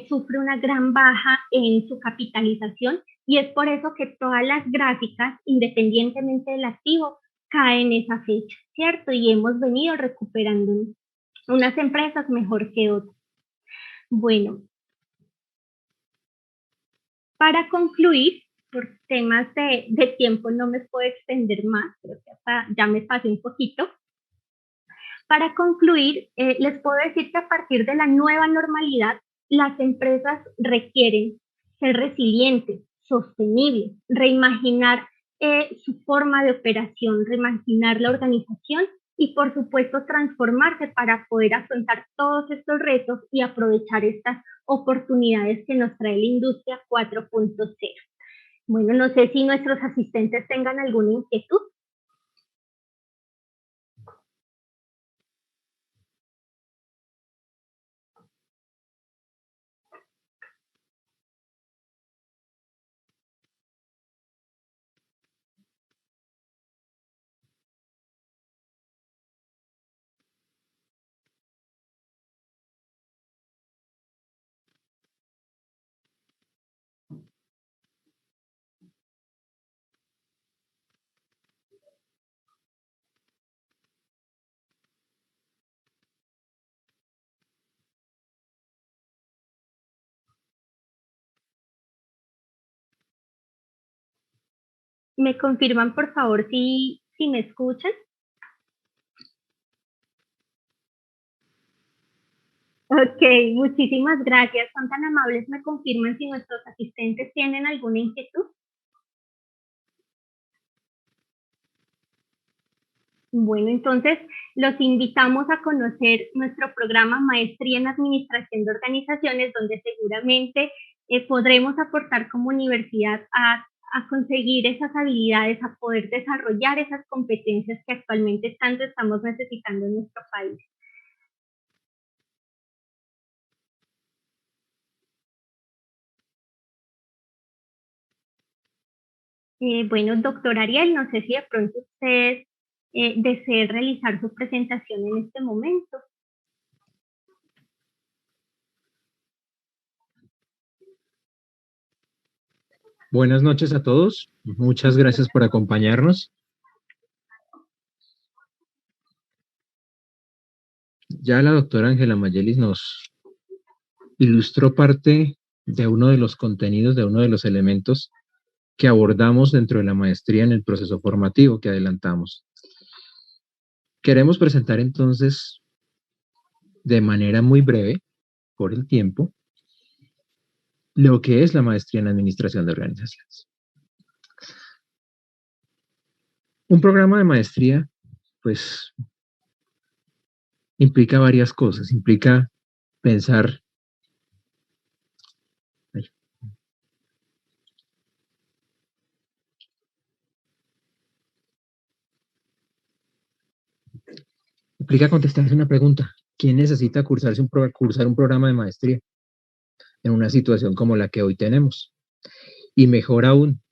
sufre una gran baja en su capitalización, y es por eso que todas las gráficas, independientemente del activo, caen esa fecha, ¿cierto? Y hemos venido recuperando unas empresas mejor que otras. Bueno, para concluir, por temas de tiempo no me puedo extender más, creo que ya me pasé un poquito. Para concluir, les puedo decir que a partir de la nueva normalidad, las empresas requieren ser resilientes, sostenibles, reimaginar su forma de operación, reimaginar la organización y, por supuesto, transformarse para poder afrontar todos estos retos y aprovechar estas oportunidades que nos trae la industria 4.0. Bueno, no sé si nuestros asistentes tengan alguna inquietud. ¿Me confirman, por favor, si me escuchan? Ok, muchísimas gracias. Son tan amables. ¿Me confirman si nuestros asistentes tienen alguna inquietud? Bueno, entonces los invitamos a conocer nuestro programa Maestría en Administración de Organizaciones, donde seguramente podremos aportar como universidad a conseguir esas habilidades, a poder desarrollar esas competencias que actualmente tanto estamos necesitando en nuestro país. Bueno, doctor Ariel, no sé si de pronto usted desee realizar su presentación en este momento.
Buenas noches a todos. Muchas gracias por acompañarnos. Ya la doctora Ángela Mayelis nos ilustró parte de uno de los contenidos, de uno de los elementos que abordamos dentro de la maestría en el proceso formativo que adelantamos. Queremos presentar entonces, de manera muy breve, por el tiempo, lo que es la maestría en administración de organizaciones. Un programa de maestría, pues, implica varias cosas. Implica pensar implica contestarse una pregunta. ¿Quién necesita cursar un programa de maestría en una situación como la que hoy tenemos? Y mejor aún,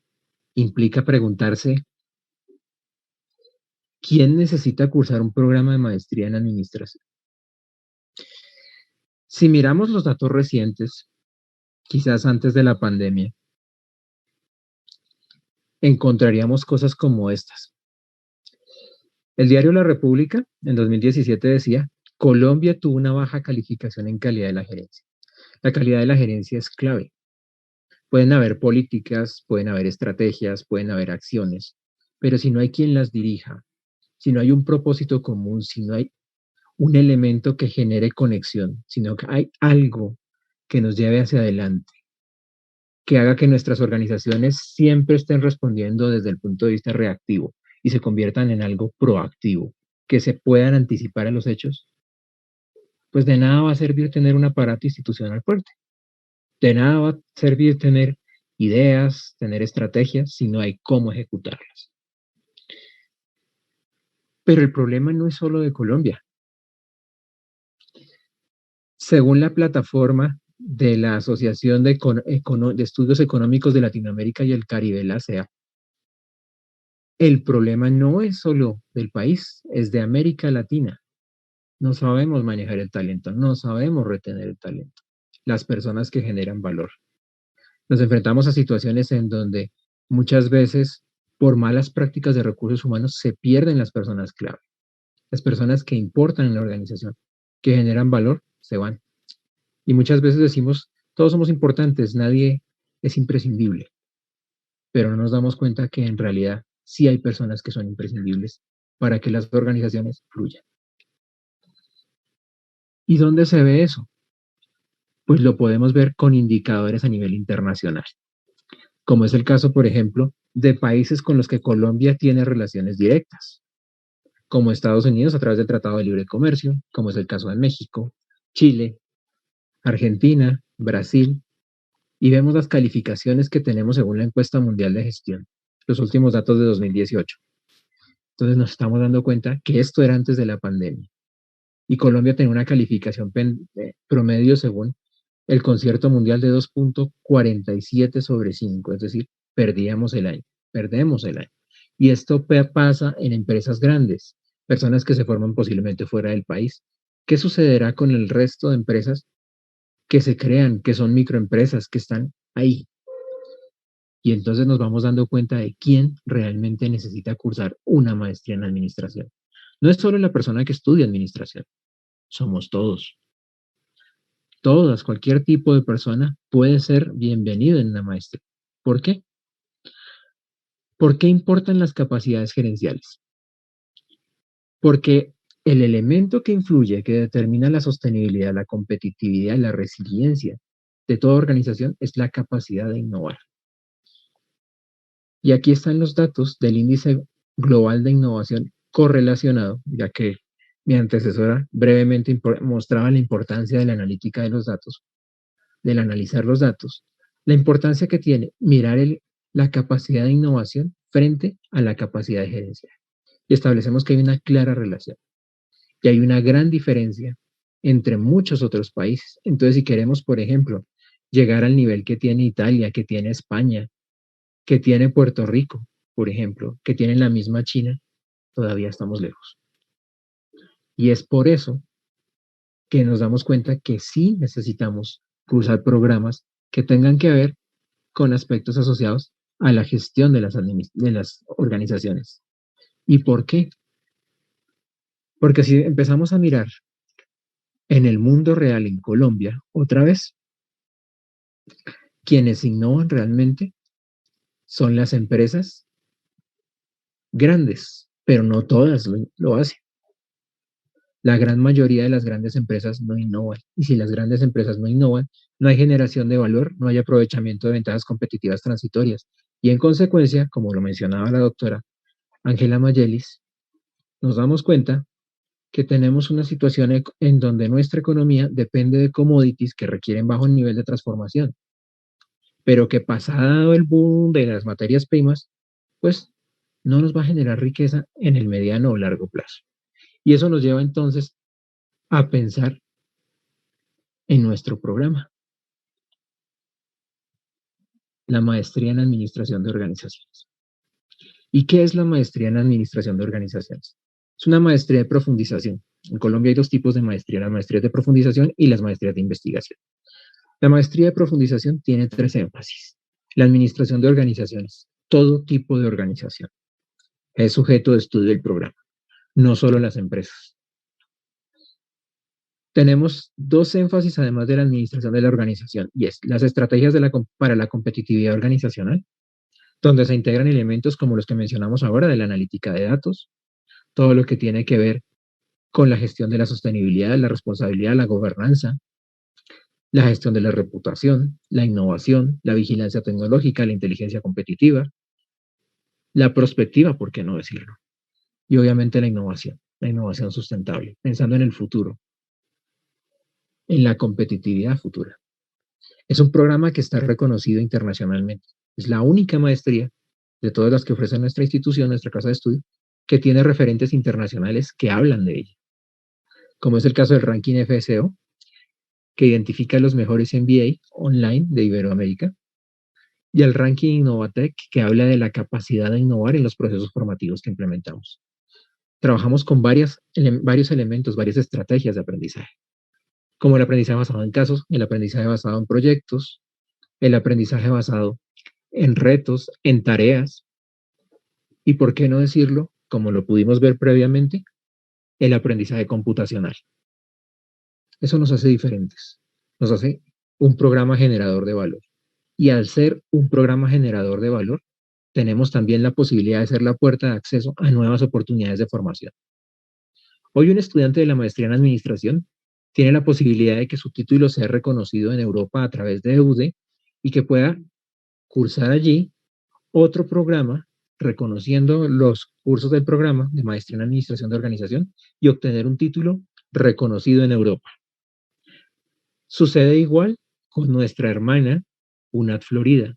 implica preguntarse, ¿quién necesita cursar un programa de maestría en administración? Si miramos los datos recientes, quizás antes de la pandemia, encontraríamos cosas como estas. El diario La República en 2017 decía, Colombia tuvo una baja calificación en calidad de la gerencia. La calidad de la gerencia es clave. Pueden haber políticas, pueden haber estrategias, pueden haber acciones, pero si no hay quien las dirija, si no hay un propósito común, si no hay un elemento que genere conexión, sino que hay algo que nos lleve hacia adelante, que haga que nuestras organizaciones siempre estén respondiendo desde el punto de vista reactivo y se conviertan en algo proactivo, que se puedan anticipar a los hechos, pues de nada va a servir tener un aparato institucional fuerte. De nada va a servir tener ideas, tener estrategias, si no hay cómo ejecutarlas. Pero el problema no es solo de Colombia. Según la plataforma de la Asociación de Estudios Económicos de Latinoamérica y el Caribe, la ASEA, el problema no es solo del país, es de América Latina. No sabemos manejar el talento, no sabemos retener el talento, las personas que generan valor. Nos enfrentamos a situaciones en donde muchas veces, por malas prácticas de recursos humanos, se pierden las personas clave. Las personas que importan en la organización, que generan valor, se van. Y muchas veces decimos, todos somos importantes, nadie es imprescindible. Pero no nos damos cuenta que en realidad sí hay personas que son imprescindibles para que las organizaciones fluyan. ¿Y dónde se ve eso? Pues lo podemos ver con indicadores a nivel internacional, como es el caso, por ejemplo, de países con los que Colombia tiene relaciones directas, como Estados Unidos a través del Tratado de Libre Comercio, como es el caso de México, Chile, Argentina, Brasil, y vemos las calificaciones que tenemos según la encuesta mundial de gestión, los últimos datos de 2018. Entonces nos estamos dando cuenta que esto era antes de la pandemia. Y Colombia tenía una calificación promedio según el Concierto Mundial de 2.47 sobre 5, es decir, perdemos el año. Y esto pasa en empresas grandes, personas que se forman posiblemente fuera del país. ¿Qué sucederá con el resto de empresas que se crean, que son microempresas, que están ahí? Y entonces nos vamos dando cuenta de quién realmente necesita cursar una maestría en administración. No es solo la persona que estudia administración, somos todos. Todas, cualquier tipo de persona puede ser bienvenido en una maestría. ¿Por qué? ¿Por qué importan las capacidades gerenciales? Porque el elemento que influye, que determina la sostenibilidad, la competitividad, la resiliencia de toda organización es la capacidad de innovar. Y aquí están los datos del índice global de innovación correlacionado, ya que mi antecesora brevemente mostraba la importancia de la analítica de los datos, del analizar los datos, la importancia que tiene mirar la capacidad de innovación frente a la capacidad de gerencia. Y establecemos que hay una clara relación. Y hay una gran diferencia entre muchos otros países. Entonces, si queremos, por ejemplo, llegar al nivel que tiene Italia, que tiene España, que tiene Puerto Rico, por ejemplo, que tiene la misma China, todavía estamos lejos. Y es por eso que nos damos cuenta que sí necesitamos cursar programas que tengan que ver con aspectos asociados a la gestión de las organizaciones. ¿Y por qué? Porque si empezamos a mirar en el mundo real, en Colombia, otra vez, quienes innovan realmente son las empresas grandes, pero no todas lo hacen. La gran mayoría de las grandes empresas no innovan. Y si las grandes empresas no innovan, no hay generación de valor, no hay aprovechamiento de ventajas competitivas transitorias. Y en consecuencia, como lo mencionaba la doctora Ángela Mayelis, nos damos cuenta que tenemos una situación en donde nuestra economía depende de commodities que requieren bajo nivel de transformación, pero que pasado el boom de las materias primas, pues no nos va a generar riqueza en el mediano o largo plazo. Y eso nos lleva entonces a pensar en nuestro programa, la maestría en administración de organizaciones. ¿Y qué es la maestría en administración de organizaciones? Es una maestría de profundización. En Colombia hay dos tipos de maestría, las maestrías de profundización y las maestrías de investigación. La maestría de profundización tiene tres énfasis. La administración de organizaciones, todo tipo de organización, es sujeto de estudio del programa, no solo las empresas. Tenemos dos énfasis además de la administración de la organización, y es las estrategias para la competitividad organizacional, donde se integran elementos como los que mencionamos ahora de la analítica de datos, todo lo que tiene que ver con la gestión de la sostenibilidad, la responsabilidad, la gobernanza, la gestión de la reputación, la innovación, la vigilancia tecnológica, la inteligencia competitiva, la prospectiva, ¿por qué no decirlo? Y obviamente la innovación sustentable, pensando en el futuro, en la competitividad futura. Es un programa que está reconocido internacionalmente. Es la única maestría de todas las que ofrece nuestra institución, nuestra casa de estudio, que tiene referentes internacionales que hablan de ella, como es el caso del ranking FSO, que identifica los mejores MBA online de Iberoamérica, y el ranking Innovatec, que habla de la capacidad de innovar en los procesos formativos que implementamos. Trabajamos con varios elementos, varias estrategias de aprendizaje, como el aprendizaje basado en casos, el aprendizaje basado en proyectos, el aprendizaje basado en retos, en tareas, y por qué no decirlo, como lo pudimos ver previamente, el aprendizaje computacional. Eso nos hace diferentes, nos hace un programa generador de valor. Y al ser un programa generador de valor, tenemos también la posibilidad de ser la puerta de acceso a nuevas oportunidades de formación. Hoy un estudiante de la maestría en administración tiene la posibilidad de que su título sea reconocido en Europa a través de EUDE y que pueda cursar allí otro programa reconociendo los cursos del programa de maestría en administración de organización y obtener un título reconocido en Europa. Sucede igual con nuestra hermana UNAD Florida,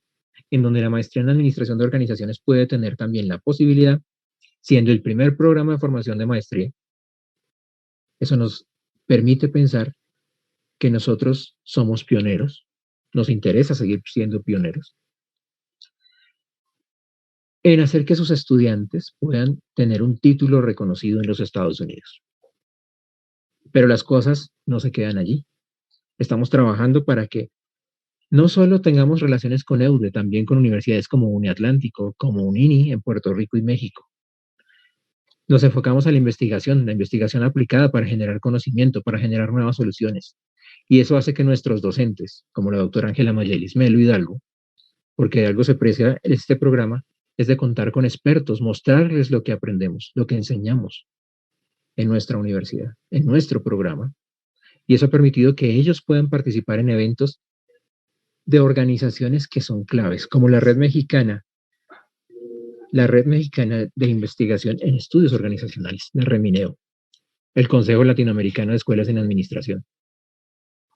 en donde la maestría en administración de organizaciones puede tener también la posibilidad, siendo el primer programa de formación de maestría. Eso nos permite pensar que nosotros somos pioneros, nos interesa seguir siendo pioneros, en hacer que sus estudiantes puedan tener un título reconocido en los Estados Unidos. Pero las cosas no se quedan allí. Estamos trabajando para que no solo tengamos relaciones con EUDE, también con universidades como Uniatlántico, como UNINI en Puerto Rico y México. Nos enfocamos a la investigación aplicada para generar conocimiento, para generar nuevas soluciones. Y eso hace que nuestros docentes, como la doctora Ángela Mayelis Melo Hidalgo, porque de algo se precia este programa, es de contar con expertos, mostrarles lo que aprendemos, lo que enseñamos en nuestra universidad, en nuestro programa. Y eso ha permitido que ellos puedan participar en eventos de organizaciones que son claves, como la Red Mexicana de Investigación en Estudios Organizacionales, la REMINEO, el Consejo Latinoamericano de Escuelas en Administración.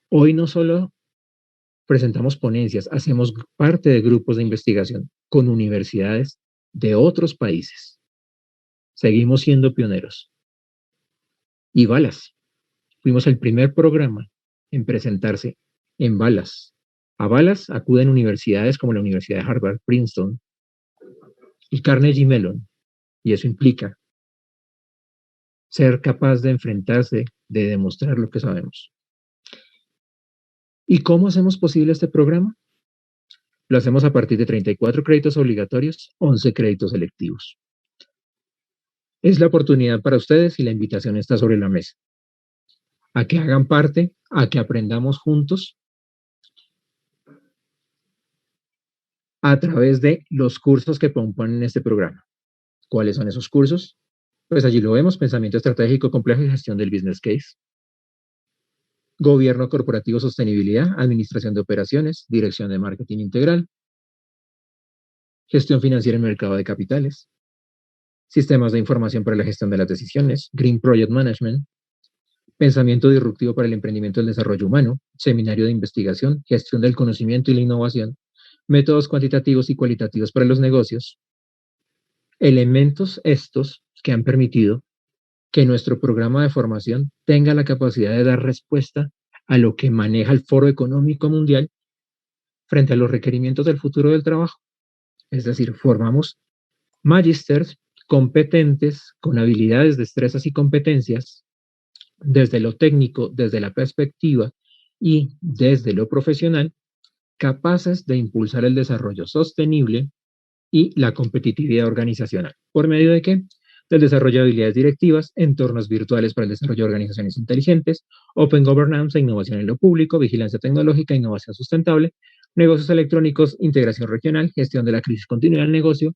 Hoy no solo presentamos ponencias, hacemos parte de grupos de investigación con universidades de otros países. Seguimos siendo pioneros. Y Balas, fuimos el primer programa en presentarse en Balas. A Balas acuden universidades como la Universidad de Harvard, Princeton y Carnegie Mellon, y eso implica ser capaz de enfrentarse, de demostrar lo que sabemos. ¿Y cómo hacemos posible este programa? Lo hacemos a partir de 34 créditos obligatorios, 11 créditos selectivos. Es la oportunidad para ustedes y la invitación está sobre la mesa. A que hagan parte, a que aprendamos juntos a través de los cursos que componen este programa. ¿Cuáles son esos cursos? Pues allí lo vemos: pensamiento estratégico complejo y gestión del business case, gobierno corporativo, sostenibilidad, administración de operaciones, dirección de marketing integral, gestión financiera en mercado de capitales, sistemas de información para la gestión de las decisiones, Green Project Management, pensamiento disruptivo para el emprendimiento y el desarrollo humano, seminario de investigación, gestión del conocimiento y la innovación, métodos cuantitativos y cualitativos para los negocios, elementos estos que han permitido que nuestro programa de formación tenga la capacidad de dar respuesta a lo que maneja el Foro Económico Mundial frente a los requerimientos del futuro del trabajo. Es decir, formamos magísteres competentes, con habilidades, destrezas y competencias desde lo técnico, desde la perspectiva y desde lo profesional, capaces de impulsar el desarrollo sostenible y la competitividad organizacional. ¿Por medio de qué? Del desarrollo de habilidades directivas, entornos virtuales para el desarrollo de organizaciones inteligentes, open governance, innovación en lo público, vigilancia tecnológica, innovación sustentable, negocios electrónicos, integración regional, gestión de la crisis continua del negocio,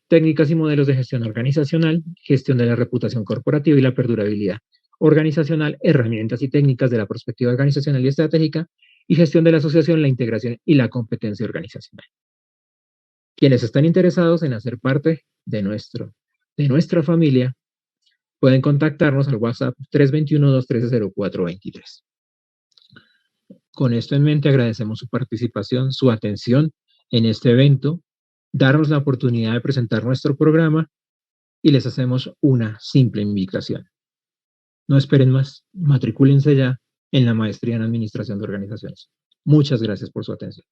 técnicas y modelos de gestión organizacional, gestión de la reputación corporativa y la perdurabilidad organizacional, herramientas y técnicas de la perspectiva organizacional y estratégica, y gestión de la asociación, la integración y la competencia organizacional. Quienes están interesados en hacer parte de nuestra familia pueden contactarnos al WhatsApp 321-213-0423. Con esto en mente, agradecemos su participación, su atención en este evento, darnos la oportunidad de presentar nuestro programa y les hacemos una simple invitación. No esperen más, matricúlense ya en la maestría en Administración de Organizaciones. Muchas gracias por su atención.